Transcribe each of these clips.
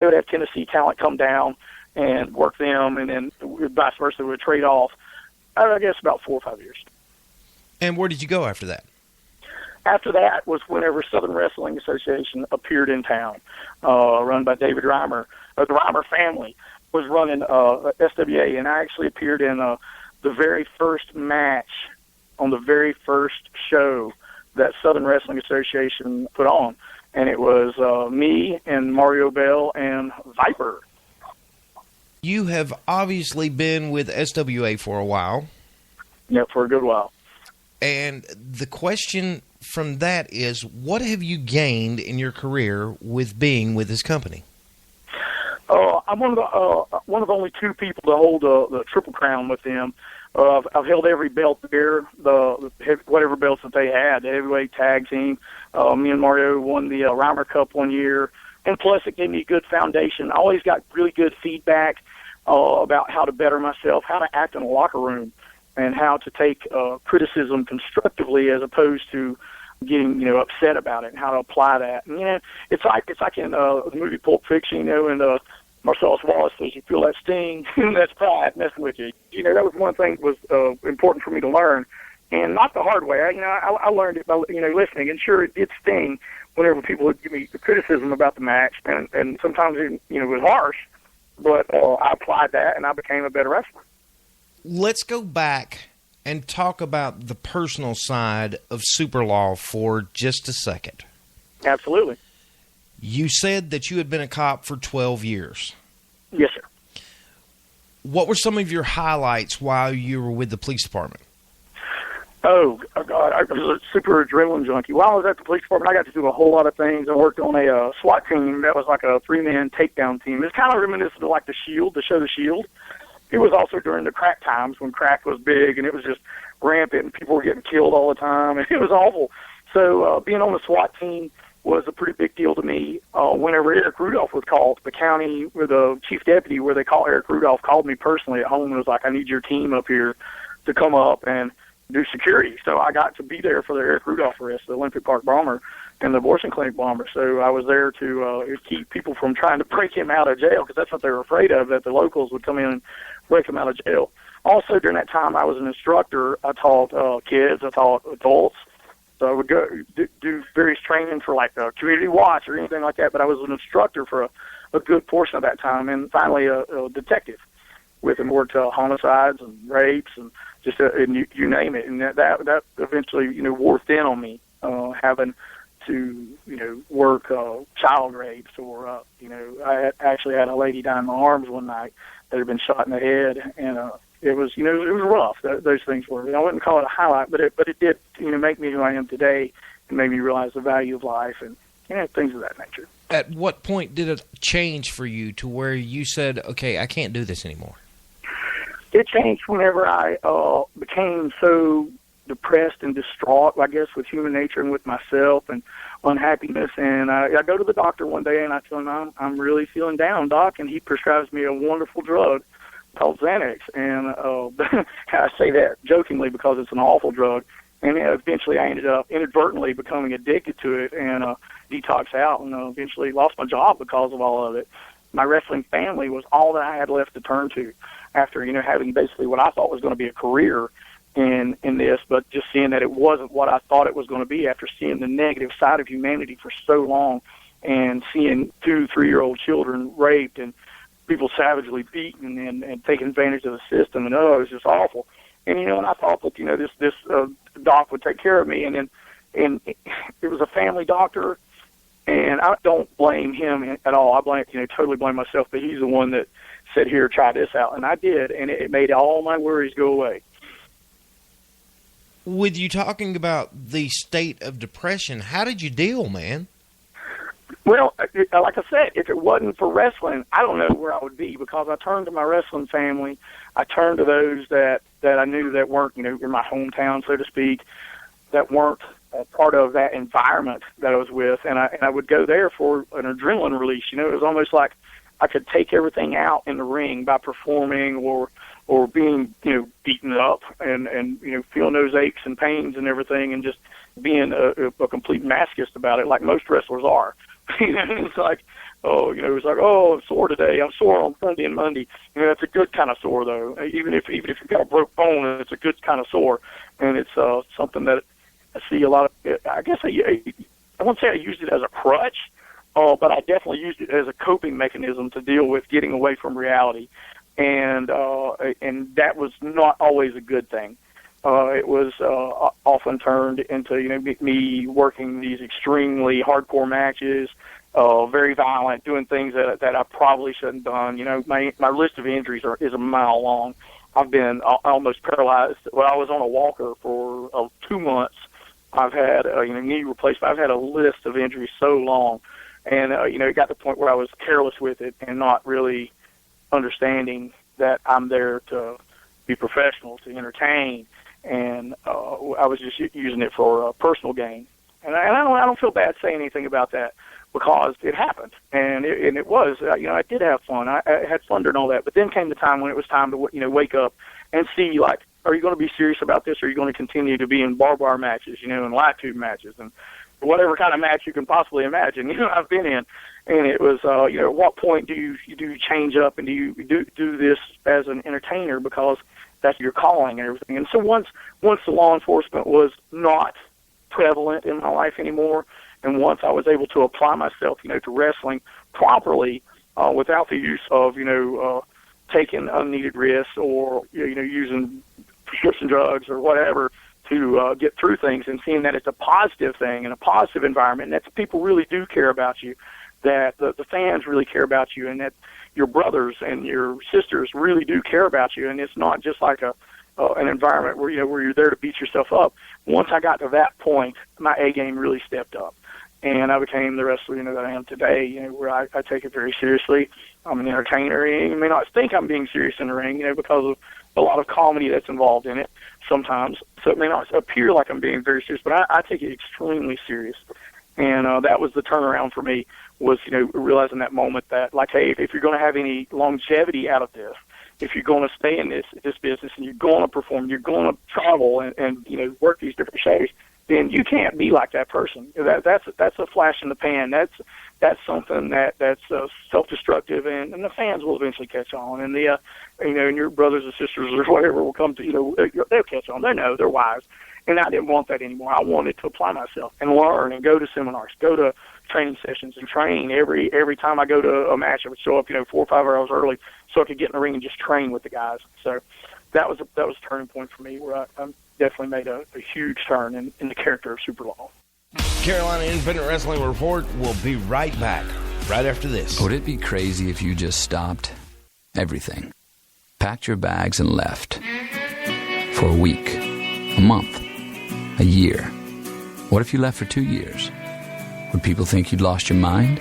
They would have Tennessee talent come down and work them, and then vice versa would trade off, I guess, about 4 or 5 years. And where did you go after that? After that was whenever Southern Wrestling Association appeared in town, run by David Reimer. The Reimer family was running SWA, and I actually appeared in the very first match on the very first show that Southern Wrestling Association put on. And it was me and Mario Bell and Viper. You have obviously been with SWA for a while. Yeah, for a good while. And the question from that is, what have you gained in your career with being with this company? I'm one of only 2 people to hold the Triple Crown with them. I've held every belt there, whatever belts that they had, the heavyweight tag team. Me and Mario won the Reimer Cup one year, and plus it gave me a good foundation. I always got really good feedback about how to better myself, how to act in a locker room, and how to take criticism constructively as opposed to getting upset about it, and how to apply that. And it's like in the movie Pulp Fiction, and Marcellus Wallace says, "You feel that sting, that's pride messing with you." That was one thing that was important for me to learn, and not the hard way. I learned it by listening, and sure, it did sting whenever people would give me the criticism about the match, and sometimes it was harsh, but I applied that, and I became a better wrestler. Let's go back and talk about the personal side of Superlaw for just a second. Absolutely. You said that you had been a cop for 12 years. Yes, sir. What were some of your highlights while you were with the police department? Oh, God, I was a super adrenaline junkie. While I was at the police department, I got to do a whole lot of things. I worked on a SWAT team that was like a 3-man takedown team. It's kind of reminiscent of like The Shield, the show The Shield. It was also during the crack times when crack was big, and it was just rampant, and people were getting killed all the time, and it was awful. So being on the SWAT team was a pretty big deal to me. Whenever Eric Rudolph was called, the county where the chief deputy, where they call Eric Rudolph, called me personally at home and was like, "I need your team up here to come up and do security." So I got to be there for the Eric Rudolph arrest, the Olympic Park bomber, and the abortion clinic bomber. So I was there to keep people from trying to break him out of jail, because that's what they were afraid of, that the locals would come in and break him out of jail. Also, during that time, I was an instructor. I taught kids. I taught adults. So I would go do various training for like a community watch or anything like that. But I was an instructor for a good portion of that time, and finally a detective with him, worked homicides and rapes and just and you name it. And that eventually wore thin on me, having to work child rapes, or I actually had a lady die in my arms one night that had been shot in the head, and it was it was rough. Those things were. I wouldn't call it a highlight, but it did make me who I am today, and made me realize the value of life and things of that nature. At what point did it change for you to where you said, "Okay, I can't do this anymore"? It changed whenever I became so depressed and distraught, I guess, with human nature and with myself and unhappiness. And I go to the doctor one day and I tell him, I'm really feeling down, Doc, and he prescribes me a wonderful drug called Xanax. And I say that jokingly because it's an awful drug. And eventually I ended up inadvertently becoming addicted to it and detoxed out, and eventually lost my job because of all of it. My wrestling family was all that I had left to turn to after, having basically what I thought was going to be a career in this, but just seeing that it wasn't what I thought it was going to be after seeing the negative side of humanity for so long, and seeing 2-3-year-old children raped and people savagely beaten and taking advantage of the system, and it was just awful. And and I thought that this doc would take care of me, and it was a family doctor, and I don't blame him at all. I totally blame myself, but he's the one that said, "Here, try this out," and I did, and it made all my worries go away. With you talking about the state of depression, how did you deal, man? Well, like I said, if it wasn't for wrestling, I don't know where I would be, because I turned to my wrestling family. I turned to those that I knew that weren't, in my hometown, so to speak, that weren't part of that environment that I was with, and I would go there for an adrenaline release. It was almost like I could take everything out in the ring by performing or being, beaten up and feeling those aches and pains and everything, and just being a complete masochist about it, like most wrestlers are. It's like it was like, oh, I'm sore today. I'm sore on Sunday and Monday. That's a good kind of sore, though. Even if you've got a broke bone, it's a good kind of sore. And it's something that I see a lot of, I guess I won't say I used it as a crutch, but I definitely used it as a coping mechanism to deal with getting away from reality. And that was not always a good thing. It was often turned into, me working these extremely hardcore matches, very violent, doing things that I probably shouldn't have done. My list of injuries is a mile long. I've been almost paralyzed. Well, I was on a walker for 2 months. I've had knee replacement. I've had a list of injuries so long, and it got to the point where I was careless with it and not really understanding that I'm there to be professional, to entertain, and I was just using it for personal gain. And I don't feel bad saying anything about that, because it happened, and it was, I did have fun. I had fun during all that, but then came the time when it was time to, wake up and see, like, are you going to be serious about this, or are you going to continue to be in barbed wire matches, and live tube matches, and whatever kind of match you can possibly imagine, I've been in. And it was, at what point do you change up, and do you do this as an entertainer, because that's your calling and everything. And so once the law enforcement was not prevalent in my life anymore, and once I was able to apply myself, to wrestling properly, without the use of, taking unneeded risks or, using prescription drugs or whatever to get through things, and seeing that it's a positive thing and a positive environment, and that people really do care about you, that the fans really care about you, and that your brothers and your sisters really do care about you, and it's not just like an environment where you're there to beat yourself up. Once I got to that point, my A game really stepped up, and I became the wrestler that I am today. Where I take it very seriously. I'm an entertainer. You may not think I'm being serious in the ring, because of a lot of comedy that's involved in it sometimes. So it may not appear like I'm being very serious, but I take it extremely serious. And that was the turnaround for me, was, realizing that moment that, like, hey, if you're going to have any longevity out of this, if you're going to stay in this business and you're going to perform, you're going to travel and work these different shows, then you can't be like that person. That's a flash in the pan. That's something that's self-destructive, and the fans will eventually catch on, and and your brothers and sisters or whatever will come to, they'll catch on. They know, they're wise. And I didn't want that anymore. I wanted to apply myself and learn and go to seminars, go to training sessions, and train. Every time I go to a match, I would show up, 4 or 5 hours early, so I could get in the ring and just train with the guys. So that was a turning point for me, where I definitely made a huge turn in the character of Superlaw. Carolina Independent Wrestling Report will be right back, right after this. Would it be crazy if you just stopped everything, packed your bags, and left for a week, a month, a year? What if you left for 2 years? Would people think you'd lost your mind?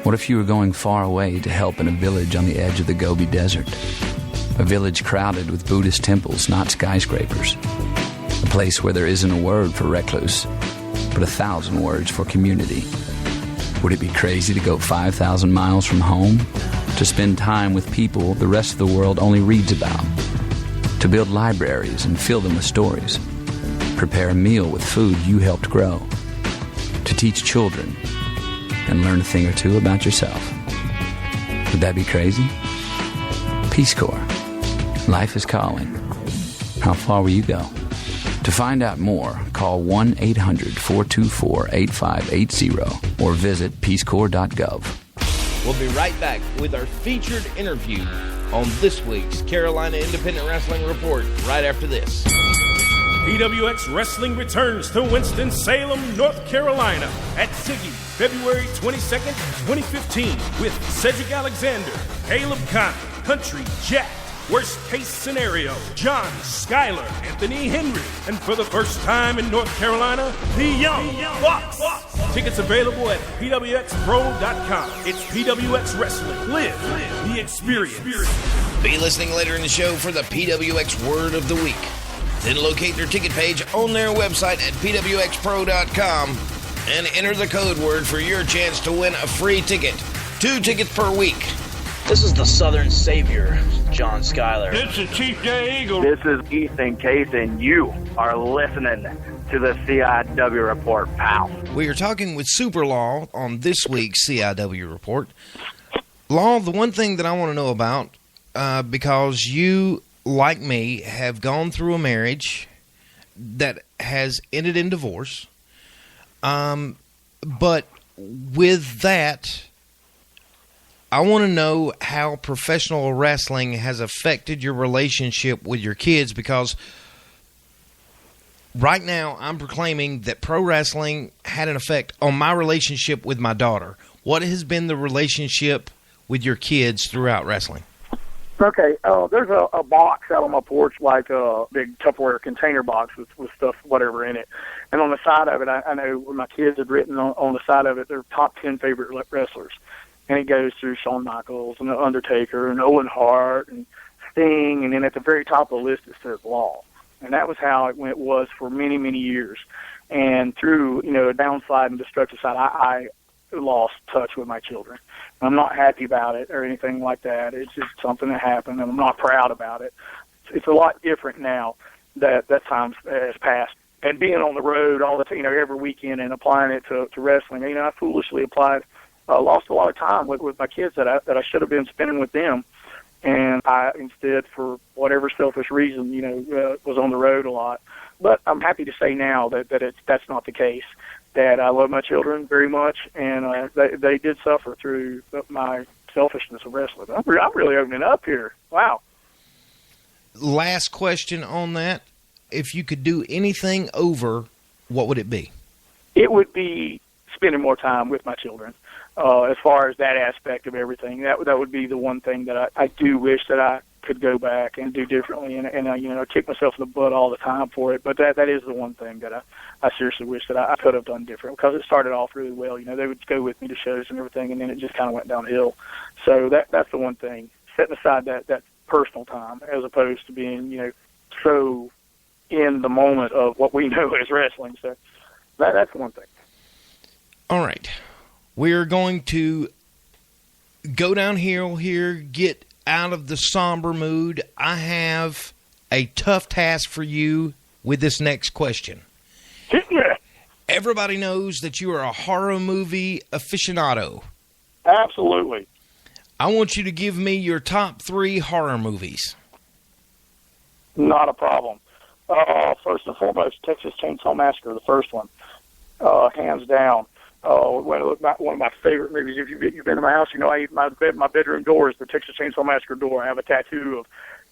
What if you were going far away to help in a village on the edge of the Gobi Desert? A village crowded with Buddhist temples, not skyscrapers. A place where there isn't a word for recluse, but 1,000 words for community. Would it be crazy to go 5,000 miles from home? To spend time with people the rest of the world only reads about? To build libraries and fill them with stories? Prepare a meal with food you helped grow? To teach children and learn a thing or two about yourself? Would that be crazy? Peace Corps. Life is calling. How far will you go? To find out more, call 1-800-424-8580 or visit peacecorps.gov. We'll be right back with our featured interview on this week's Carolina Independent Wrestling Report right after this. PWX Wrestling returns to Winston-Salem, North Carolina at Ziggy, February 22nd, 2015 with Cedric Alexander, Caleb Conner, Country Jack, Worst Case Scenario, John Schuyler, Anthony Henry, and for the first time in North Carolina, the Young Bucks. Tickets available at pwxpro.com. It's PWX Wrestling. Live the experience. Be listening later in the show for the PWX Word of the Week. Then locate their ticket page on their website at pwxpro.com and enter the code word for your chance to win a free ticket. 2 tickets per week. This is the Southern Savior, John Schuyler. This is Chief J. Eagle. This is Ethan Case, and you are listening to the CIW Report, pal. We are talking with Superlaw on this week's CIW Report. Law, the one thing that I want to know about, because you, like me, have gone through a marriage that has ended in divorce, but with that, I want to know how professional wrestling has affected your relationship with your kids, because right now I'm proclaiming that pro wrestling had an effect on my relationship with my daughter. What has been the relationship with your kids throughout wrestling? Okay, there's a box out on my porch, like a big Tupperware container box with stuff, whatever, in it. And on the side of it, I know when my kids had written on the side of it, their top 10 favorite wrestlers. And it goes through Shawn Michaels and The Undertaker and Owen Hart and Sting, and then at the very top of the list it says Law. And that was how it was for many, many years. And through, a downside and destructive side, I lost touch with my children. And I'm not happy about it or anything like that. It's just something that happened, and I'm not proud about it. It's a lot different now that time has passed. And being on the road all the time, every weekend and applying it to wrestling, I foolishly lost a lot of time with my kids that I should have been spending with them, and I instead, for whatever selfish reason, was on the road a lot. But I'm happy to say now that that's not the case. That I love my children very much, and they did suffer through my selfishness of wrestling. I'm really opening up here. Wow. Last question on that: if you could do anything over, what would it be? It would be spending more time with my children. As far as that aspect of everything, that would be the one thing that I do wish that I could go back and do differently, and I kick myself in the butt all the time for it. But that is the one thing that I seriously wish that I could have done different, because it started off really well. They would go with me to shows and everything, and then it just kind of went downhill. So that's the one thing, setting aside that personal time as opposed to being so in the moment of what we know as wrestling. So that's one thing. All right. We're going to go downhill here, get out of the somber mood. I have a tough task for you with this next question. Yeah. Everybody knows that you are a horror movie aficionado. Absolutely. I want you to give me your top 3 horror movies. Not a problem. First and foremost, Texas Chainsaw Massacre, the first one, hands down. One of my favorite movies. If you've been to my house, my bedroom door is the Texas Chainsaw Massacre door. I have a tattoo of,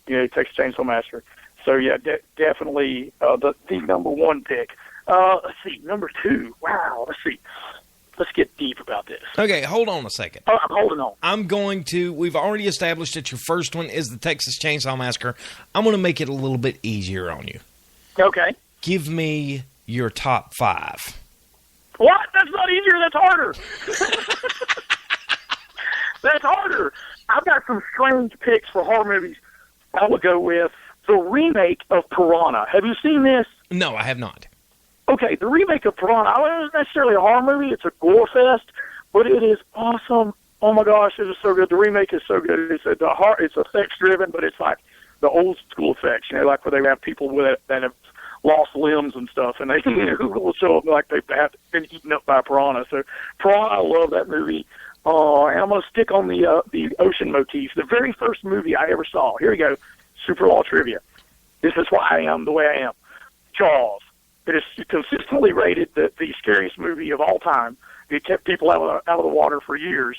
Texas Chainsaw Massacre. So yeah, definitely the number one pick. Let's see, number 2. Wow, let's see. Let's get deep about this. Okay, hold on a second. I'm holding on. We've already established that your first one is the Texas Chainsaw Massacre. I'm going to make it a little bit easier on you. Okay. Give me your top 5. What? That's not easier. That's harder. That's harder. I've got some strange picks for horror movies. I would go with the remake of Piranha. Have you seen this? No, I have not. Okay, the remake of Piranha, it's not necessarily a horror movie. It's a gore fest, but it is awesome. Oh, my gosh, it is so good. The remake is so good. It's effects-driven, but it's like the old-school effects, like where they have people that have lost limbs and stuff, and they will show up like they've been eaten up by a piranha. So Piranha, I love that movie. And I'm going to stick on the ocean motif. The very first movie I ever saw. Here we go. Superlaw trivia. This is why I am the way I am. Jaws. It is consistently rated the scariest movie of all time. It kept people out of the water for years.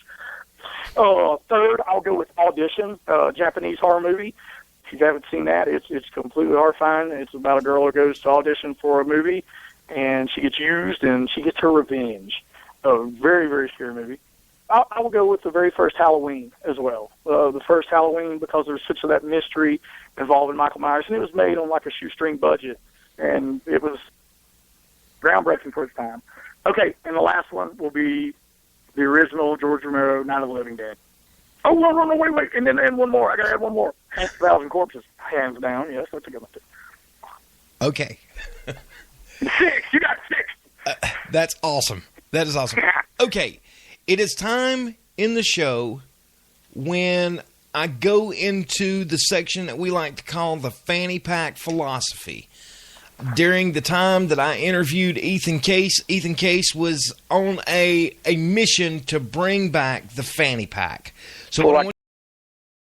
Third, I'll go with Audition, Japanese horror movie. If you haven't seen that, it's completely horrifying. It's about a girl who goes to audition for a movie, and she gets used, and she gets her revenge. A very, very scary movie. I will go with the very first Halloween as well. The first Halloween, because there's such of that mystery involving Michael Myers, and it was made on like a shoestring budget, and it was groundbreaking for its time. Okay, and the last one will be the original George Romero, Night of the Living Dead. Oh, no, wait. And then one more. I got to add one more. Hands, Thousand Corpses. Hands down. Yes, that's a good one, too. Okay. 6. You got 6. That's awesome. That is awesome. Okay. It is time in the show when I go into the section that we like to call the fanny pack philosophy. During the time that I interviewed Ethan Case was on a mission to bring back the fanny pack. So Well, what I want